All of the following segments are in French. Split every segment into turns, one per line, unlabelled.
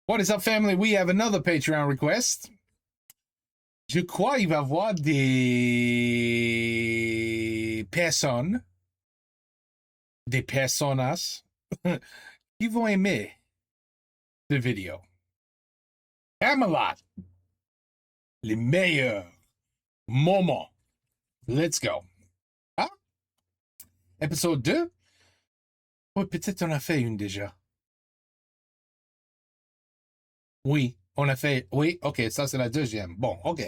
What is up, family? We have another Patreon request. Je crois qu'il va y avoir des personnes, des personas qui vont aimer cette vidéo. Camelot, les meilleurs moments. Let's go. Ah? Épisode 2? Oui, peut-être on a fait une déjà. Oui, on a fait... Oui, OK, ça c'est la deuxième. Bon, OK.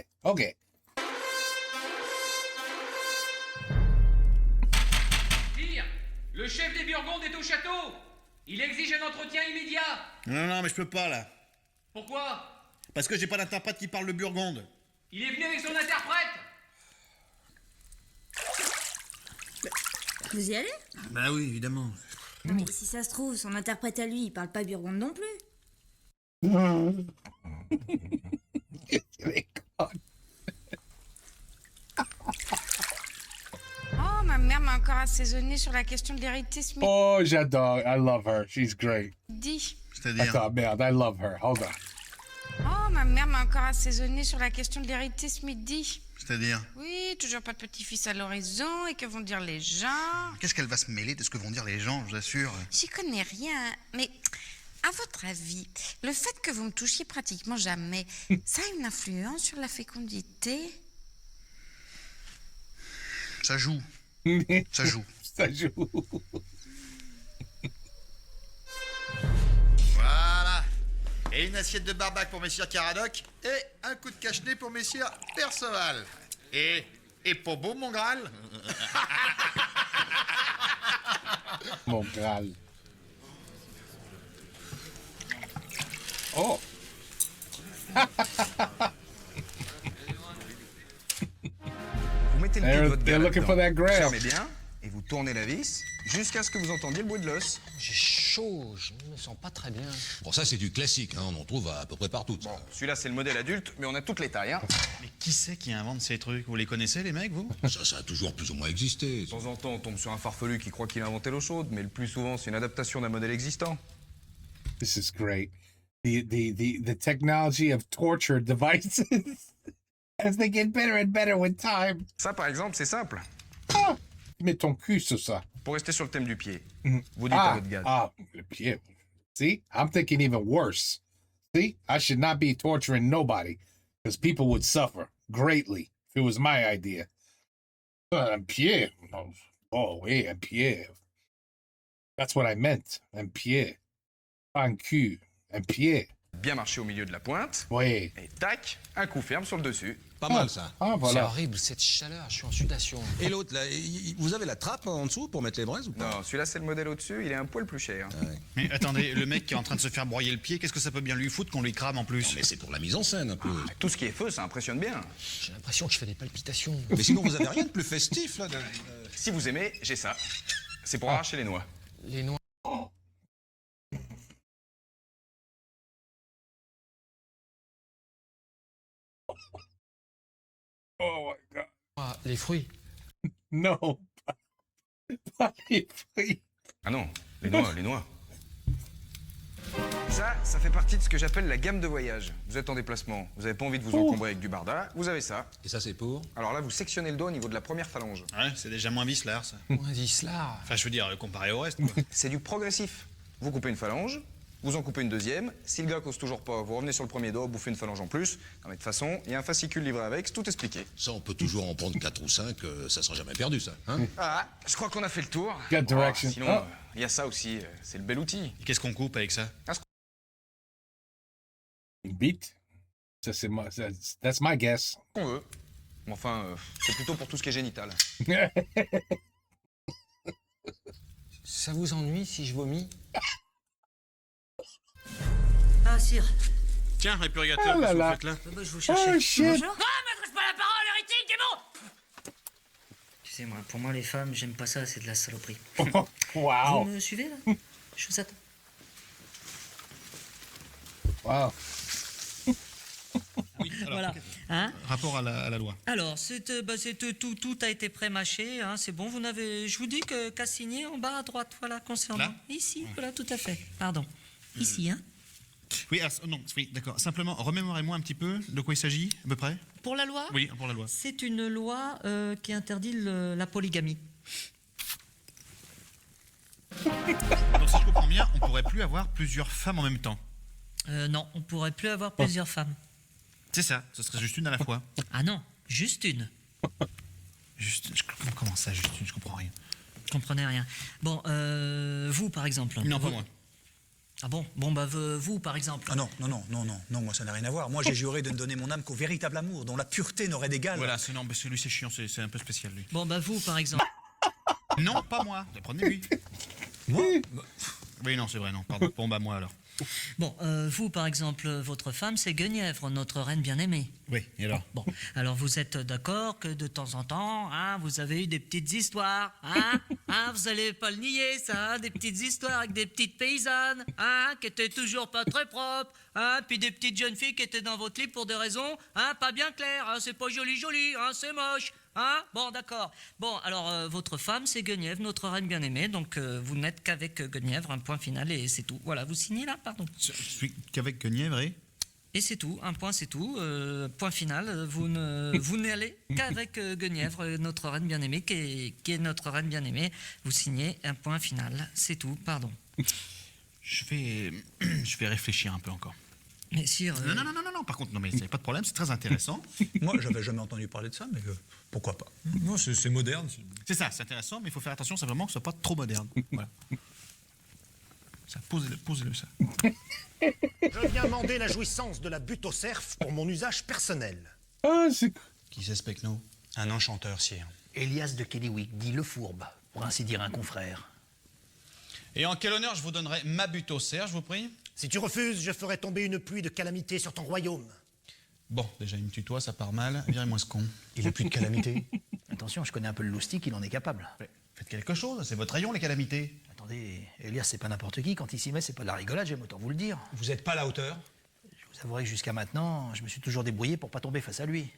Dire, le chef des Burgondes est au château. Il exige un entretien immédiat.
Non, mais je peux pas, là.
Pourquoi?
Parce que j'ai pas d'interprète qui parle le burgonde.
Il est venu avec son interprète.
Vous y allez?
Bah oui, évidemment.
Non, mais si ça se trouve, son interprète à lui, il parle pas burgonde non plus.
Oh, ma mère m'a encore assaisonné sur la question de l'hérité ce
Oh, j'adore. I love her. She's great.
midi.
C'est-à-dire...
Attends, merde, I love her. Hold on.
Oh, ma mère m'a encore assaisonné sur la question de l'hérité ce midi.
C'est-à-dire...
Oui, toujours pas de petit-fils à l'horizon, et que vont dire les gens?
Qu'est-ce qu'elle va se mêler de ce que vont dire les gens, je vous assure.
J'y connais rien, mais à votre avis, le fait que vous me touchiez pratiquement jamais, ça a une influence sur la fécondité?
Ça joue. Ça joue.
Ça joue.
Voilà. Et une assiette de barbac pour messire Caradoc. Et un coup de cache-nez pour messire Perceval. Et pour beau, mon Graal.
Mon Graal. Oh.
Vous mettez le pied de votre
They're
doigt
looking for
là-dedans.
that grab.
Fermez bien et vous tournez la vis jusqu'à ce que vous entendiez le bruit de l'os.
J'ai chaud, je ne me sens pas très bien.
Bon, ça, c'est du classique, hein, on en trouve à peu près partout.
Bon, celui-là c'est le modèle adulte, mais on a toutes les tailles. Hein.
Mais qui c'est qui invente ces trucs? Vous les connaissez, les mecs, vous?
Ça a toujours plus ou moins existé.
De temps en temps, on tombe sur un farfelu qui croit qu'il a inventé l'eau chaude, mais le plus souvent, c'est une adaptation d'un modèle existant.
This is great. The technology of torture devices as they get better and better with time.
Ça, par exemple, c'est simple.
Ah, mets ton cul sur ça.
Pour rester sur le thème du pied, vous dites à votre gars.
Le pied. See, I'm thinking even worse. See, I should not be torturing nobody because people would suffer greatly if it was my idea. Un pied. Oh, oui, un pied. That's what I meant. Un pied. Pas un cul. Un pied.
Bien marcher au milieu de la pointe.
Oui.
Et tac, un coup ferme sur le dessus.
Pas mal, ça.
Ah,
C'est
voilà.
horrible, cette chaleur, je suis en sudation.
Et l'autre, là, vous avez la trappe en dessous pour mettre les braises ou pas?
Non, celui-là c'est le modèle au-dessus, il est un poil plus cher.
Mais attendez, le mec qui est en train de se faire broyer le pied, qu'est-ce que ça peut bien lui foutre qu'on lui crame en plus?
Mais c'est pour la mise en scène, un peu.
Tout ce qui est feu, ça impressionne bien.
J'ai l'impression que je fais des palpitations.
Mais sinon, vous avez rien de plus festif, là
Si vous aimez, j'ai ça. C'est pour arracher les noix.
Les noix.
Oh my God.
Ah, les fruits.
No. Pas les fruits.
Ah non, les noix. Ça fait partie de ce que j'appelle la gamme de voyage. Vous êtes en déplacement, vous n'avez pas envie de vous encombrer avec du barda, vous avez ça.
Et ça, c'est pour?
Alors là, vous sectionnez le doigt au niveau de la première phalange.
Ouais, c'est déjà moins vicelard, ça.
On dit cela.
Enfin, je veux dire, comparé au reste, quoi.
C'est du progressif. Vous coupez une phalange, vous en coupez une deuxième. Si le gars cause toujours pas, vous revenez sur le premier doigt, vous bouffez une phalange en plus. Non mais de toute façon, il y a un fascicule livré avec, c'est tout expliqué.
Ça, on peut toujours en prendre 4 ou 5, ça sera jamais perdu, ça. Hein?
Ah, je crois qu'on a fait le tour.
Gut direction.
Sinon,
Ah.
il y a ça aussi, c'est le bel outil.
Et qu'est-ce qu'on coupe avec ça?
Une bite. Ça, c'est that's my guess.
Qu'on veut. Mais enfin, c'est plutôt pour tout ce qui est génital.
Ça vous ennuie si je vomis?
Ah, sire.
Tiens,
Ah
répurgateur,
là
qu'est-ce que
là.
vous faites là?
Bah, je vous cherchais.
Oh shit.
Bonjour.
Pas
Tu sais, moi, pour moi, les femmes, j'aime pas ça, c'est de la saloperie.
Wow.
Vous me suivez, là? Je vous attends.
Wow.
Oui, alors,
Voilà. Hein?
rapport à la loi.
Alors, tout a été pré-mâché, hein, c'est bon. Vous n'avez, je vous dis qu'à signer en bas à droite, voilà, concernant.
Là?
Ici, voilà, tout à fait. Pardon. Ici, hein?
Oui, non, oui, d'accord. Simplement, remémorez-moi un petit peu de quoi il s'agit, à peu près.
Pour la loi
Oui, pour la loi.
C'est une loi qui interdit la polygamie.
Donc si je comprends bien, on pourrait plus avoir plusieurs femmes en même temps.
Non, on pourrait plus avoir plusieurs femmes.
C'est ça, ce serait juste une à la fois.
Ah non, juste une.
Comment ça, juste une? Je comprends rien.
Je comprenais rien. Bon, vous par exemple.
Non, pas moi.
Ah bon? Bon, bah, vous par exemple.
Ah non, moi ça n'a rien à voir. Moi j'ai juré de ne donner mon âme qu'au véritable amour, dont la pureté n'aurait d'égal.
Voilà, non, mais celui c'est chiant, c'est un peu spécial lui.
Bon, bah, vous par exemple.
Non, pas moi. Prenez-lui.
Moi
Oui, non, c'est vrai, non. Pardon. Bon, bah moi alors.
Bon, vous par exemple, votre femme c'est Guenièvre, notre reine bien-aimée.
Oui, et alors?
Bon, alors vous êtes d'accord que de temps en temps, hein, vous avez eu des petites histoires, hein, vous allez pas le nier, ça, hein, des petites histoires avec des petites paysannes, hein, qui étaient toujours pas très propres, hein, puis des petites jeunes filles qui étaient dans votre lit pour des raisons, hein, pas bien claires, hein, c'est pas joli, hein, c'est moche, hein, bon, d'accord. Bon, alors, votre femme, c'est Guenièvre, notre reine bien-aimée, donc vous n'êtes qu'avec Guenièvre, un point final, et c'est tout. Voilà, vous signez là, pardon.
Je suis qu'avec Guenièvre
Et c'est tout, un point c'est tout, point final, vous n'allez qu'avec Guenièvre, notre reine bien-aimée, qui est notre reine bien-aimée, vous signez un point final, c'est tout, pardon.
Je vais réfléchir un peu encore.
Mais sire...
Non, par contre, non, mais c'est pas de problème, c'est très intéressant.
Moi j'avais jamais entendu parler de ça, mais pourquoi pas.
Non, c'est moderne.
C'est ça, c'est intéressant, mais il faut faire attention simplement que ce soit pas trop moderne. Voilà. Ça, posez-le ça.
Je viens demander la jouissance de la butte au cerf pour mon usage personnel.
Ah, c'est...
Qui c'est ce pecno?
Un enchanteur, sire.
Elias de Kellywick, dit le fourbe, pour ainsi dire un confrère.
Et en quel honneur je vous donnerai ma butte au cerf, je vous prie?
Si tu refuses, je ferai tomber une pluie de calamités sur ton royaume.
Bon, déjà, il me tutoie, ça part mal. Virez-moi ce con.
Il a plus de calamité.
Attention, je connais un peu le loustic, il en est capable.
Faites quelque chose, c'est votre rayon, les calamités.
Attendez, Elias, c'est pas n'importe qui. Quand il s'y met, c'est pas de la rigolade, j'aime autant vous le dire.
Vous êtes pas à la hauteur?
Je vous avouerai que jusqu'à maintenant, je me suis toujours débrouillé pour pas tomber face à lui.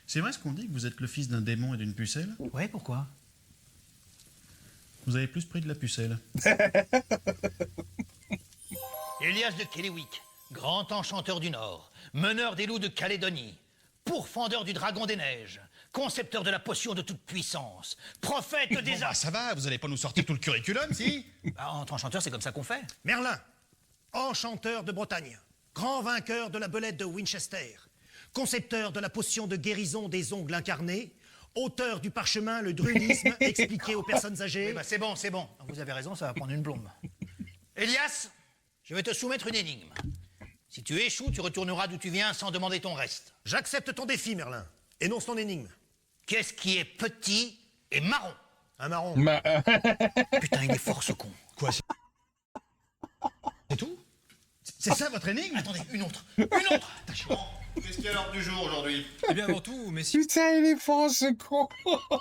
C'est vrai ce qu'on dit, que vous êtes le fils d'un démon et d'une pucelle?
Ouais, pourquoi?
Vous avez plus pris de la pucelle.
Elias de Kellywick, grand enchanteur du Nord, meneur des loups de Calédonie, pourfendeur du dragon des neiges, concepteur de la potion de toute puissance, prophète des...
Bon, bah, ça va, vous allez pas nous sortir tout le curriculum, si?
Entre enchanteurs, c'est comme ça qu'on fait. Merlin, enchanteur de Bretagne, grand vainqueur de la belette de Winchester, concepteur de la potion de guérison des ongles incarnés, auteur du parchemin Le druidisme expliqué aux personnes âgées... Oui, bah c'est bon. Vous avez raison, ça va prendre une blonde. Elias, je vais te soumettre une énigme. Si tu échoues, tu retourneras d'où tu viens sans demander ton reste. J'accepte ton défi, Merlin. Énonce ton énigme. Qu'est-ce qui est petit et marron? Un marron. Putain, il est fort, ce con.
Quoi, c'est tout?
C'est ça votre énigme?
Attendez, une autre.
Qu'est-ce qu'il y a à l'ordre du jour aujourd'hui?
Eh bien, avant tout, messieurs
Putain, il est fort, ce con.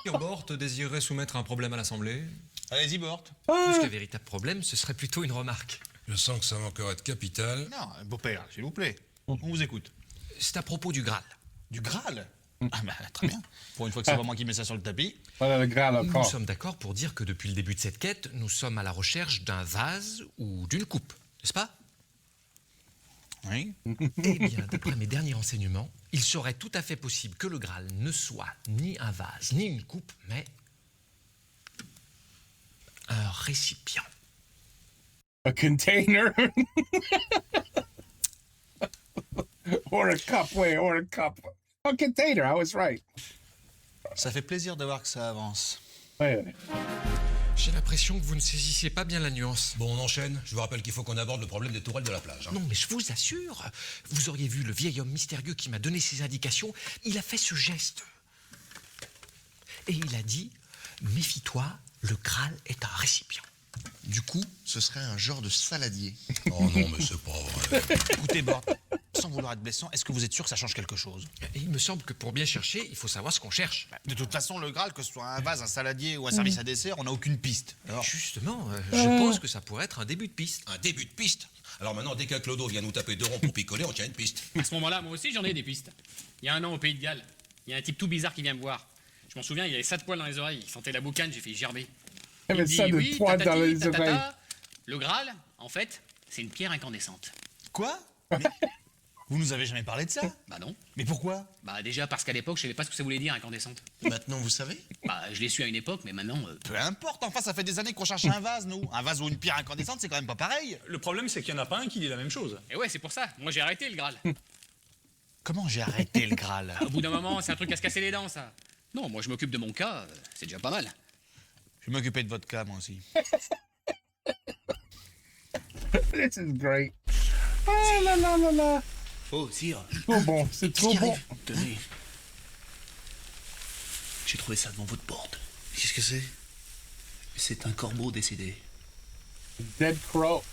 Bort désirerait soumettre un problème à l'Assemblée.
Allez-y, Bort.
Plus qu'un véritable problème, ce serait plutôt une remarque.
Je sens que ça manquerait de capital.
Non, beau-père, s'il vous plaît. On vous écoute.
C'est à propos du Graal.
Du Graal? Ah bah, très bien. Pour une fois que c'est pas moi qui mets ça sur le tapis.
Voilà le Graal
Nous
encore.
sommes d'accord pour dire que depuis le début de cette quête, nous sommes à la recherche d'un vase ou d'une coupe, n'est-ce pas?
Oui.
Eh bien, d'après mes derniers renseignements, il serait tout à fait possible que le Graal ne soit ni un vase, ni une coupe, mais un récipient.
A container. Or a cup, or a cup. A container, I was right.
Ça fait plaisir de voir que ça avance.
Ouais.
J'ai l'impression que vous ne saisissez pas bien la nuance.
Bon, on enchaîne. Je vous rappelle qu'il faut qu'on aborde le problème des tourelles de la plage.
Non, mais je vous assure, vous auriez vu le vieil homme mystérieux qui m'a donné ces indications. Il a fait ce geste. Et il a dit, méfie-toi, le Graal est un récipient.
Du coup, ce serait un genre de saladier.
Oh non, mais c'est pas vrai.
Écoutez, Bort, sans vouloir être blessant, est-ce que vous êtes sûr que ça change quelque chose?
Et il me semble que pour bien chercher, il faut savoir ce qu'on cherche.
De toute façon, le Graal, que ce soit un vase, un saladier ou un service à dessert, on n'a aucune piste. Alors,
Justement, je pense que ça pourrait être un début de piste.
Un début de piste. Alors maintenant, dès qu'un clodo vient nous taper 2 ronds pour picoler, on tient une piste.
À ce moment-là, moi aussi, j'en ai des pistes. Il y a un an, au Pays de Galles, il y a un type tout bizarre qui vient me voir. Je m'en souviens, il avait 7 poils dans les oreilles, il sentait la boucane, j'ai fait gerber.
Il y avait ça de poids dans les oreilles.
Le Graal, en fait, c'est une pierre incandescente.
Quoi? Vous nous avez jamais parlé de ça?
Bah non.
Mais pourquoi?
Bah déjà parce qu'à l'époque, je savais pas ce que ça voulait dire incandescente.
Maintenant, vous savez?
Bah je l'ai su à une époque, mais maintenant...
Peu importe, enfin ça fait des années qu'on cherche un vase, nous. Un vase ou une pierre incandescente, c'est quand même pas pareil.
Le problème, c'est qu'il n'y en a pas un qui dit la même chose.
Et ouais, c'est pour ça. Moi j'ai arrêté le Graal.
Comment j'ai arrêté le Graal?
Au bout d'un moment, c'est un truc à se casser les dents, ça. Non, moi je m'occupe de mon cas, c'est déjà pas mal.
Je vais m'occuper de votre cas, moi aussi.
This is great. Ah là là là là.
Oh, sire.
Trop bon, c'est trop bon.
Tenez. J'ai trouvé ça devant votre porte.
Qu'est-ce que c'est?
C'est un corbeau décédé.
Dead crow.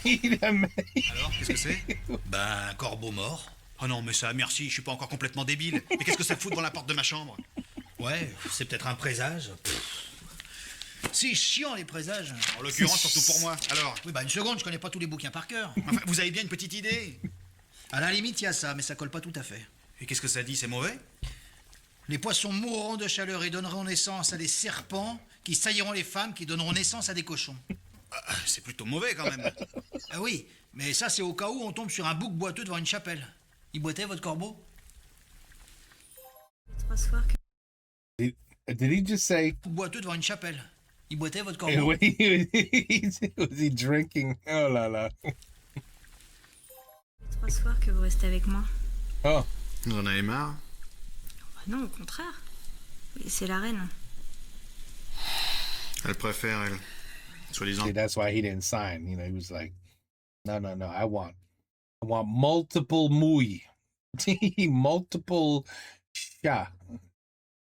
Alors, qu'est-ce que c'est? Ben, un corbeau mort. Oh non, mais ça, merci, je suis pas encore complètement débile. Mais qu'est-ce que ça fout devant la porte de ma chambre? Ouais, c'est peut-être un présage. C'est chiant, les présages. En l'occurrence, surtout pour moi. Alors? Oui, bah une seconde, je connais pas tous les bouquins par cœur. Enfin, vous avez bien une petite idée? À la limite, il y a ça, mais ça colle pas tout à fait. Et qu'est-ce que ça dit? C'est mauvais? Les poissons mourront de chaleur et donneront naissance à des serpents qui sailliront les femmes qui donneront naissance à des cochons. C'est plutôt mauvais, quand même. Ah oui, mais ça, c'est au cas où on tombe sur un bouc boiteux devant une chapelle. Il boitait, votre corbeau?
3 soirs que...
Did he just say?
Boiteux devant une chapelle. Il boitait, votre
Was
corbeau?
he drinking? Oh là là.
3 soirs que vous restez avec moi.
Oh.
Vous en avez marre?
Bah non, au contraire. Oui, c'est la reine.
Elle préfère, elle. Soi-disant.
See, that's why he didn't sign. You know, he was like, no, no, no. I want multiple mui, multiple sha,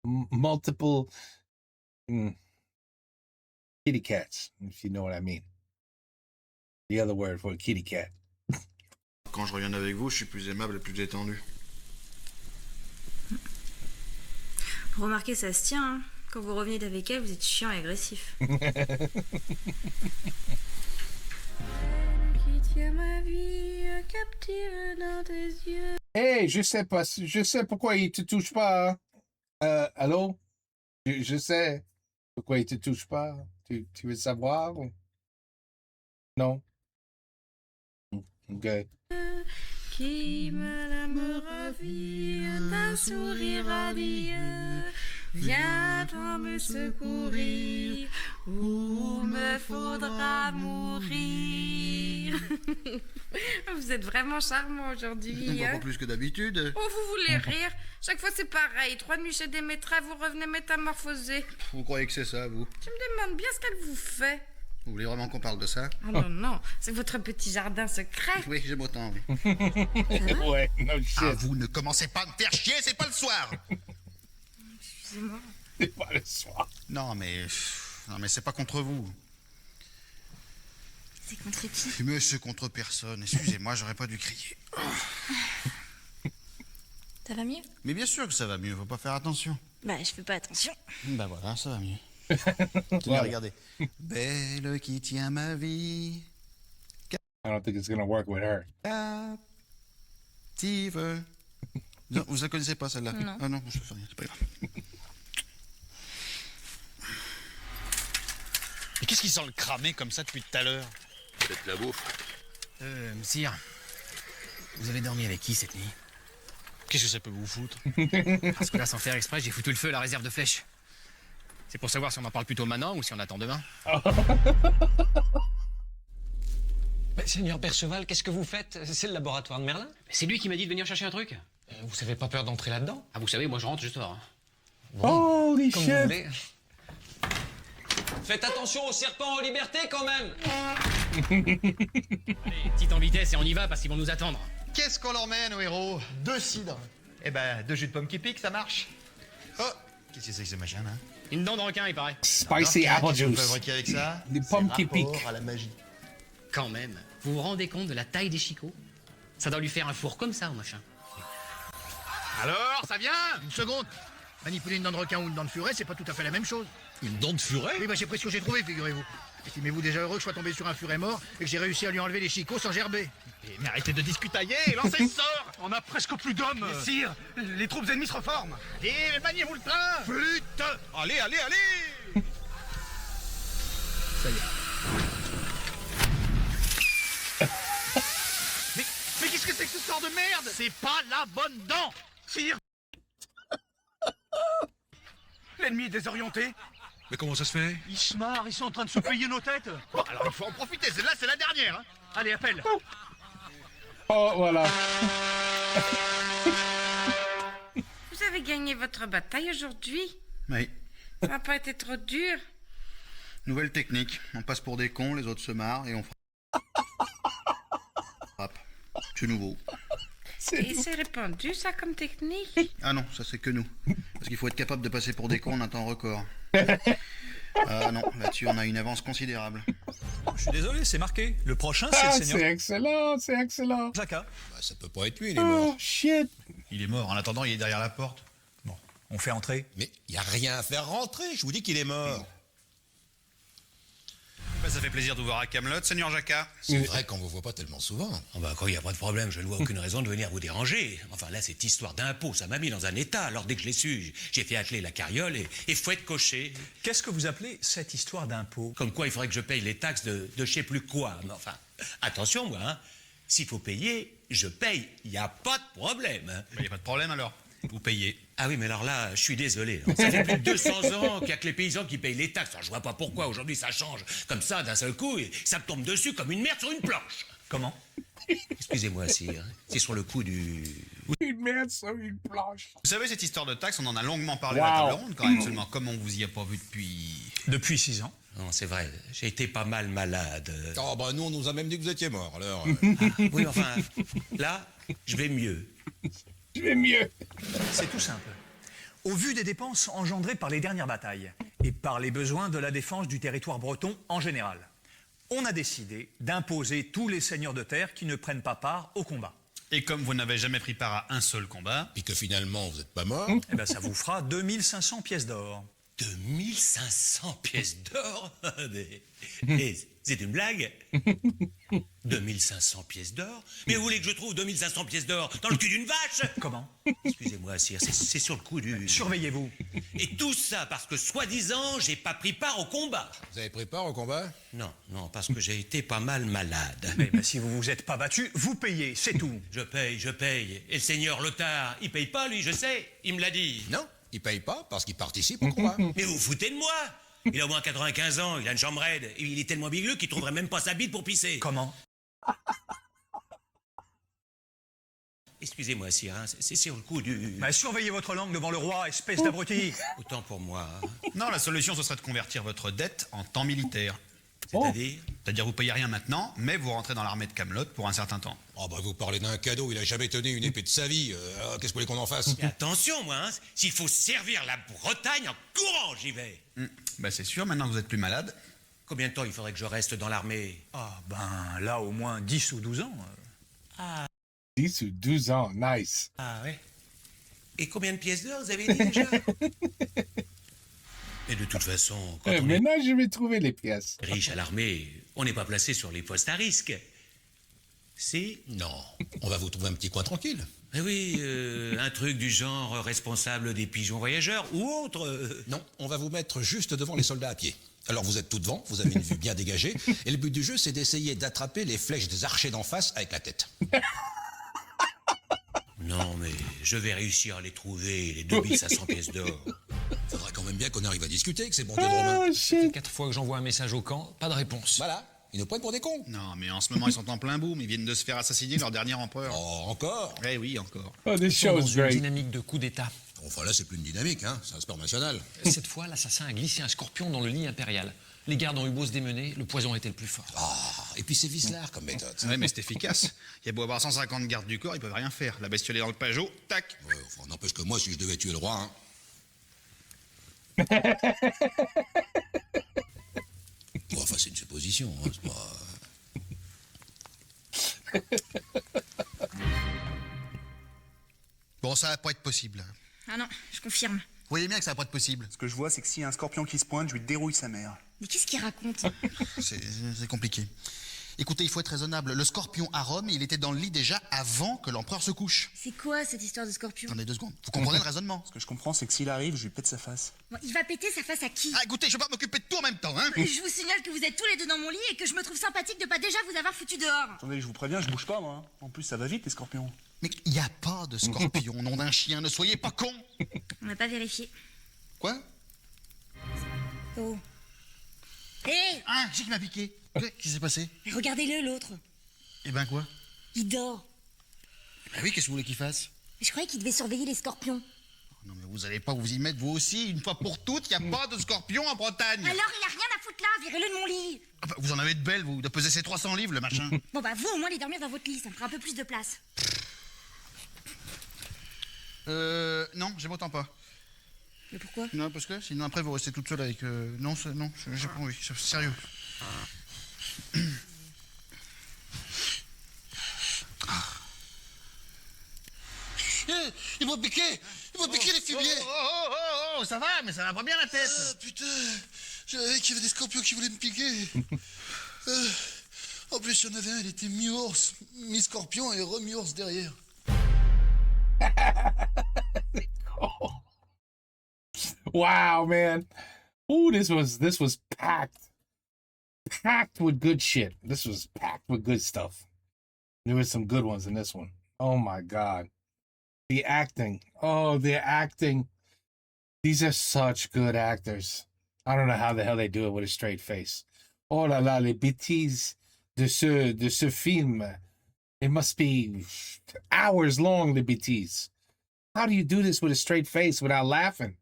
multiple kitty cats, if you know what I mean. The other word for a kitty cat.
Quand je reviens avec vous, je suis plus aimable et plus détendu.
Remarquez, ça se tient, hein. Quand vous revenez d'avec elle, vous êtes chiant et agressif. Qui tient ma vie captive dans tes yeux.
Hey, je sais pas, je sais pourquoi il te touche pas. Allô? Je sais pourquoi il te touche pas. Tu veux savoir? Non? Ok.
Qui me l'amour ravie, d'un sourire radieux, viens-t'en me secourir, ou me faudra mourir. Vous êtes vraiment charmant aujourd'hui,
Pas
hein?
plus que d'habitude.
Oh, vous voulez rire? Chaque fois c'est pareil, 3 nuits chez des maîtresses, vous revenez métamorphosé.
Vous croyez que c'est ça, vous?
Je me demande bien ce qu'elle vous fait.
Vous voulez vraiment qu'on parle de ça?
Oh non, non, c'est votre petit jardin secret.
Oui, j'aime autant, oui.
Ouais, no
Ah,
shit.
vous ne commencez pas à me faire chier, c'est pas le soir!
Excusez-moi.
C'est pas le soir.
Non, mais c'est pas contre vous.
C'est contre qui?
Mais c'est contre personne. Excusez-moi, j'aurais pas dû crier.
Ça va mieux?
Mais bien sûr que ça va mieux, faut pas faire attention.
Bah, je fais pas attention.
Bah voilà, ça va mieux. Tenez, regardez. Belle qui tient ma vie.
I don't think it's gonna work with her.
Captive. Non, vous la connaissez pas celle-là?
Non.
Ah non, je fais rien, c'est pas grave.
Mais qu'est-ce qui sent le cramé comme ça depuis tout à l'heure?
Peut-être la bouffe.
Sire, vous avez dormi avec qui cette nuit?
Qu'est-ce que ça peut vous foutre?
Parce que là, sans faire exprès, j'ai foutu le feu à la réserve de flèches. C'est pour savoir si on en parle plutôt maintenant ou si on attend demain.
Mais, Seigneur Perceval, qu'est-ce que vous faites? C'est le laboratoire de Merlin?
C'est lui qui m'a dit de venir chercher un truc.
Vous avez pas peur d'entrer là-dedans?
Ah, vous savez, moi je rentre, je sors.
Holy
Comme
shit!
vous voulez. Faites attention aux serpents en liberté quand même!
Allez, petite en vitesse et on y va parce qu'ils vont nous attendre.
Qu'est-ce qu'on leur mène aux héros?
2 cidres.
Eh ben, 2 jus de pomme qui piquent, ça marche. Oh, qu'est-ce que c'est que ce machin, là?
Une dent de requin, il paraît.
Spicy apple
Qu'est-ce qu'on peut
juice.
fabriquer avec ça?
Des pommes qui
Rapport
piquent.
à la magie.
Quand même. Vous vous rendez compte de la taille des chicots? Ça doit lui faire un four comme ça, au machin.
Alors, ça vient? Une seconde. Manipuler une dent de requin ou une dent de furet, c'est pas tout à fait la même chose.
Une dent de furet?
Oui, bah j'ai pris ce que j'ai trouvé, figurez-vous. Estimez-vous déjà heureux que je sois tombé sur un furet mort et que j'ai réussi à lui enlever les chicots sans gerber.
Mais arrêtez de discutailler, lancez le sort. On a presque plus d'hommes. Sire, les troupes ennemies se reforment.
Et maniez-vous le train!
Flûte. Allez, allez, allez.
Ça y est. Qu'est-ce que c'est que ce sort de merde? C'est pas la bonne dent. Sire. L'ennemi est désorienté.
Mais comment ça se fait?
Ils se marrent, ils sont en train de se payer nos têtes. Bon, alors il faut en profiter, celle-là c'est la dernière. Hein. Allez, appelle.
Oh, voilà.
Vous avez gagné votre bataille aujourd'hui.
Oui.
Ça va pas été trop dur.
Nouvelle technique. On passe pour des cons, les autres se marrent et on frappe. C'est nouveau.
Et c'est répandu, ça, comme technique?
Ah non, ça c'est que nous. Parce qu'il faut être capable de passer pour des cons en un temps record. Ah non, là-dessus on a une avance considérable.
Je suis désolé, c'est marqué. Le prochain, c'est
Ah,
le seigneur
c'est excellent, c'est excellent.
Jacka.
Bah, ça peut pas être lui, il est mort.
Oh, shit.
Il est mort. En attendant, il est derrière la porte. Bon, on fait entrer.
Mais il y a rien à faire rentrer, je vous dis qu'il est mort.
Bah, ça fait plaisir de vous voir à Camelot, seigneur Jacka.
C'est vrai qu'on vous voit pas tellement souvent.
Quand il n'y a pas de problème, je ne vois aucune raison de venir vous déranger. Enfin là, cette histoire d'impôt, ça m'a mis dans un état. Alors dès que je l'ai su, j'ai fait atteler la carriole et fouette cocher.
Qu'est-ce que vous appelez cette histoire d'impôt?
Comme quoi, il faudrait que je paye les taxes de je sais plus quoi. Mais enfin, attention, moi, hein. S'il faut payer, je paye. Il n'y a pas de problème. Hein.
Il n'y a pas de problème alors. Vous payez.
Ah oui, mais alors là, je suis désolé. Alors, ça fait plus de 200 ans qu'il n'y a que les paysans qui payent les taxes. Alors, je vois pas pourquoi aujourd'hui ça change comme ça d'un seul coup et ça me tombe dessus comme une merde sur une planche.
Comment?
Excusez-moi, sire. C'est sur le coup du...
Une merde sur une planche.
Vous savez, cette histoire de taxe, on en a longuement parlé
Wow.
à la table ronde quand même. Seulement, comme on vous y a pas vu depuis...
Depuis 6 ans.
Non, c'est vrai, j'ai été pas mal malade.
Oh bah nous, on nous a même dit que vous étiez mort, alors...
Oui, enfin, là, je vais mieux.
Je vais mieux.
C'est tout simple. Au vu des dépenses engendrées par les dernières batailles et par les besoins de la défense du territoire breton en général, on a décidé d'imposer tous les seigneurs de terre qui ne prennent pas part au combat.
Et comme vous n'avez jamais pris part à un seul combat...
Puis que finalement, vous n'êtes pas mort.
Eh ben, ça vous fera 2500 pièces d'or.
2500 pièces d'or. Mais c'est une blague. 2500 pièces d'or. Mais vous voulez que je trouve 2500 pièces d'or dans le cul d'une vache?
Comment?
Excusez-moi, sire, c'est sur le coup du...
Surveillez-vous.
Et tout ça parce que, soi-disant, j'ai pas pris part au combat.
Vous avez pris part au combat?
Non, parce que j'ai été pas mal malade.
Mais ben, si vous vous êtes pas battu, vous payez, c'est tout.
Je paye. Et le seigneur Lothar, il paye pas, lui, je sais. Il me l'a dit.
Non, il paye pas parce qu'il participe au combat.
Mais vous vous foutez de moi? Il a au moins 95 ans, il a une jambe raide, et il est tellement bigleux qu'il trouverait même pas sa bite pour pisser.
Comment?
Excusez-moi, sire, hein, c'est sur le coup du...
Ben, surveillez votre langue devant le roi, espèce d'abruti.
Autant pour moi.
Non, la solution, ce serait de convertir votre dette en temps militaire.
C'est-à-dire
C'est-à-dire vous payez rien maintenant, mais vous rentrez dans l'armée de Camelot pour un certain temps.
Oh bah vous parlez d'un cadeau, il a jamais tenu une épée de sa vie. Qu'est-ce que vous voulez qu'on en fasse?
Et attention, moi, hein, s'il faut servir la Bretagne en courant, j'y vais.
Bah c'est sûr, maintenant que vous êtes plus malade.
Combien de temps il faudrait que je reste dans l'armée?
Ah ben là au moins 10 ou 12 ans.
10 ou 12 ans, nice.
Ah ouais. Et combien de pièces d'or vous avez dit déjà? Et de toute façon, quand on
Maintenant, je vais trouver les pièces.
est riche à l'armée, on n'est pas placé sur les postes à risque. Si?
Non, on va vous trouver un petit coin tranquille.
Eh oui, un truc du genre responsable des pigeons voyageurs ou autre.
Non, on va vous mettre juste devant les soldats à pied. Alors vous êtes tout devant, vous avez une vue bien dégagée, et le but du jeu, c'est d'essayer d'attraper les flèches des archers d'en face avec la tête.
Non, mais je vais réussir à les trouver, les 2500 pièces d'or.
Faudra quand même bien qu'on arrive à discuter avec ces bons dieux de Romains.
Oh, shit.
4 fois que j'envoie un message au camp, pas de réponse.
Voilà, ils nous prennent pour des cons.
Non, mais en ce moment, ils sont en plein boom. Ils viennent de se faire assassiner leur dernier empereur.
Oh, encore?
Eh oui, encore.
Oh, this show is great.
dynamique de coup d'état.
Enfin là, c'est plus une dynamique, hein, c'est un sport national.
Cette fois, l'assassin a glissé un scorpion dans le lit impérial. Les gardes ont eu beau se démener, le poison était le plus fort.
Ah, et puis c'est vicelard comme méthode.
Ouais, mais c'est efficace. Il y a beau avoir 150 gardes du corps, ils peuvent rien faire. La bestiole est dans le Pajot, tac.
Ouais, enfin, n'empêche que moi, si je devais tuer le roi, hein. Bon, enfin, c'est une supposition, hein, c'est pas...
Bon, ça va pas être possible.
Ah non, je confirme.
Vous voyez bien que ça va pas être possible.
Ce que je vois, c'est que s'il y a un scorpion qui se pointe, je lui dérouille sa mère.
Mais qu'est-ce qu'il raconte?
C'est compliqué. Écoutez, il faut être raisonnable. Le scorpion à Rome, il était dans le lit déjà avant que l'empereur se couche.
C'est quoi cette histoire de scorpion?
Attendez 2 secondes. Vous comprenez le raisonnement?
Ce que je comprends, c'est que s'il arrive, je lui pète sa face.
Bon, il va péter sa face à qui?
Ah, écoutez, je vais pas m'occuper de tout en même temps, hein.
Je vous signale que vous êtes tous les deux dans mon lit et que je me trouve sympathique de pas déjà vous avoir foutu dehors.
Attendez, je vous préviens, je bouge pas, moi. En plus, ça va vite, les scorpions.
Mais il n'y a pas de scorpion, nom d'un chien, ne soyez pas con.
On n'a pas vérifié.
Quoi?
Oh. Hé
Ah, j'ai qui m'a piqué. Qu'est-ce qui s'est passé?
Regardez-le, l'autre.
Eh ben quoi?
Il dort.
Bah oui, qu'est-ce que vous voulez qu'il fasse?
Je croyais qu'il devait surveiller les scorpions.
Non mais vous allez pas vous y mettre vous aussi, une fois pour toutes, il n'y a pas de scorpion en Bretagne.
Alors, il a rien à foutre là, virez-le de mon lit.
Ah bah, vous en avez de belles, vous, de peser ses 300 livres, le machin.
Bon bah vous, au moins, allez dormir dans votre lit, ça me fera un peu plus de place.
Non, j'aime autant pas.
Mais pourquoi?
Non, parce que sinon après vous restez toute seule avec... Non, non, j'ai pas envie, sérieux.
Ils m'ont piqué! Ils m'ont piqué les fumiers!
Oh, ça va, mais ça va pas bien la tête!
Ah, putain! J'avais qu'il y avait des scorpions qui voulaient me piquer! En plus, il y en avait un, il était mi-ours, mi-scorpion et remi-ours derrière.
Wow, man. Ooh, this was packed with good shit. This was packed with good stuff. There were some good ones in this one. Oh my God. The acting. Oh, the acting. These are such good actors. I don't know how the hell they do it with a straight face. Oh là là, les bêtises de ce film. It must be hours long, les bêtises. How do you do this with a straight face without laughing?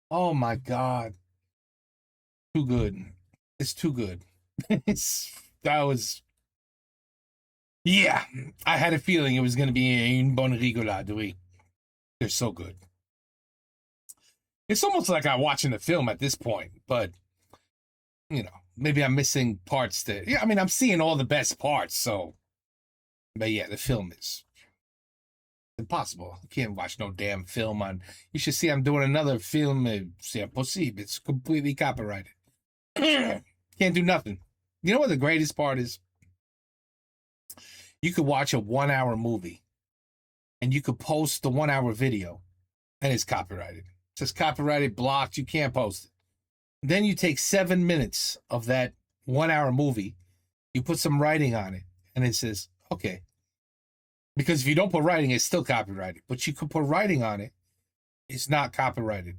Oh my God. Too good. It's too good. Yeah, I had a feeling it was going to be une bonne rigolade, oui. They're so good. It's almost like I'm watching the film at this point, but, you know, maybe I'm missing parts that, yeah, I mean, I'm seeing all the best parts, so, but yeah, the film is impossible. You can't watch no damn film on, you should see I'm doing another film, c'est impossible. It's completely copyrighted. Can't do nothing. You know what the greatest part is? You could watch a 1 hour movie and you could post the 1 hour video and it's copyrighted. It says copyrighted, blocked, you can't post it. Then you take 7 minutes of that 1 hour movie, you put some writing on it, and it says, okay. Because if you don't put writing, it's still copyrighted. But you could put writing on it, it's not copyrighted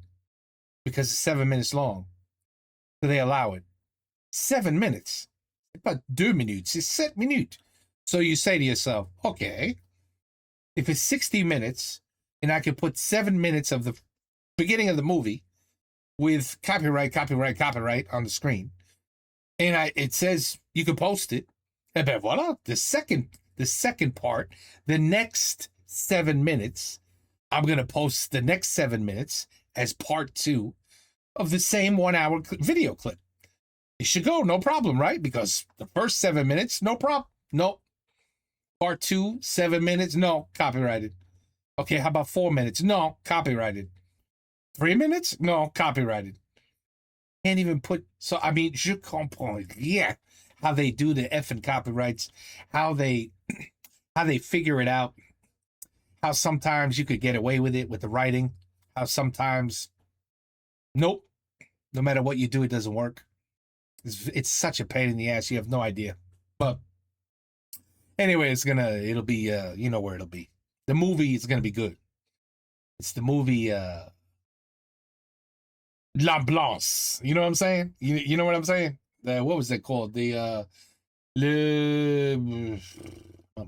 because it's 7 minutes long. So they allow it. 7 minutes. C'est pas 2 minutes, c'est 7 minutes. So you say to yourself, okay, if it's 60 minutes and I can put 7 minutes of the beginning of the movie with copyright on the screen, and it says you can post it, and ben voila, the second part, the next 7 minutes, I'm going to post the next 7 minutes as part 2 of the same 1 hour video clip. It should go, no problem, right? Because the first 7 minutes, no problem. No. Part 2, 7 minutes, no, copyrighted. Okay, how about 4 minutes? No, copyrighted. 3 minutes? No, copyrighted. Can't even put, so, I mean, je comprends rien how they do the effing copyrights, how they figure it out, how sometimes you could get away with it with the writing, how sometimes, nope, no matter what you do, it doesn't work. It's such a pain in the ass, you have no idea. But anyway, it'll be, you know where it'll be. The movie is going to be good. It's the movie, L'Ambiance. You know what I'm saying? You know what I'm saying? What was that called? Oh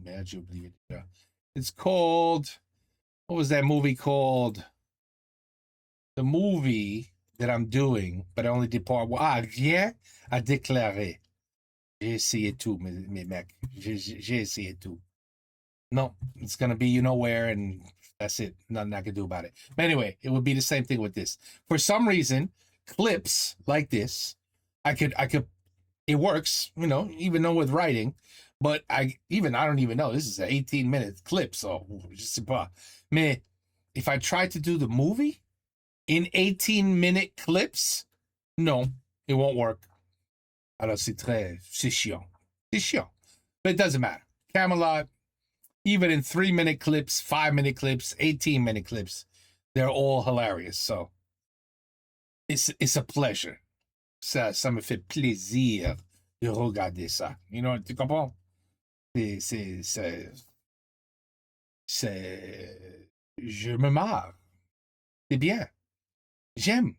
man, j'ai oublié. It's called, what was that movie called? The movie that I'm doing, but I only did part one. Rien à déclarer. J'ai essayé tout, mes mecs. J'ai essayé tout. No, it's going to be you know where, and that's it. Nothing I can do about it. But anyway, it would be the same thing with this. For some reason, clips like this, I could, it works, you know, even though with writing, but I don't even know. This is an 18-minute clip, so je sais pas. Mais if I try to do the movie in 18-minute clips, no, it won't work. Alors c'est chiant. C'est chiant. But it doesn't matter. Camelot, even in 3-minute clips, 5-minute clips, 18-minute clips, they're all hilarious. So it's a pleasure. Ça me fait plaisir de regarder ça. You know, tu comprends? Je me marre. C'est bien. J'aime.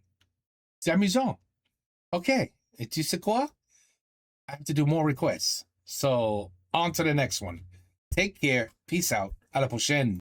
C'est amusant. Okay. Et tu sais quoi? I have to do more requests. So, on to the next one. Take care. Peace out. À la prochaine.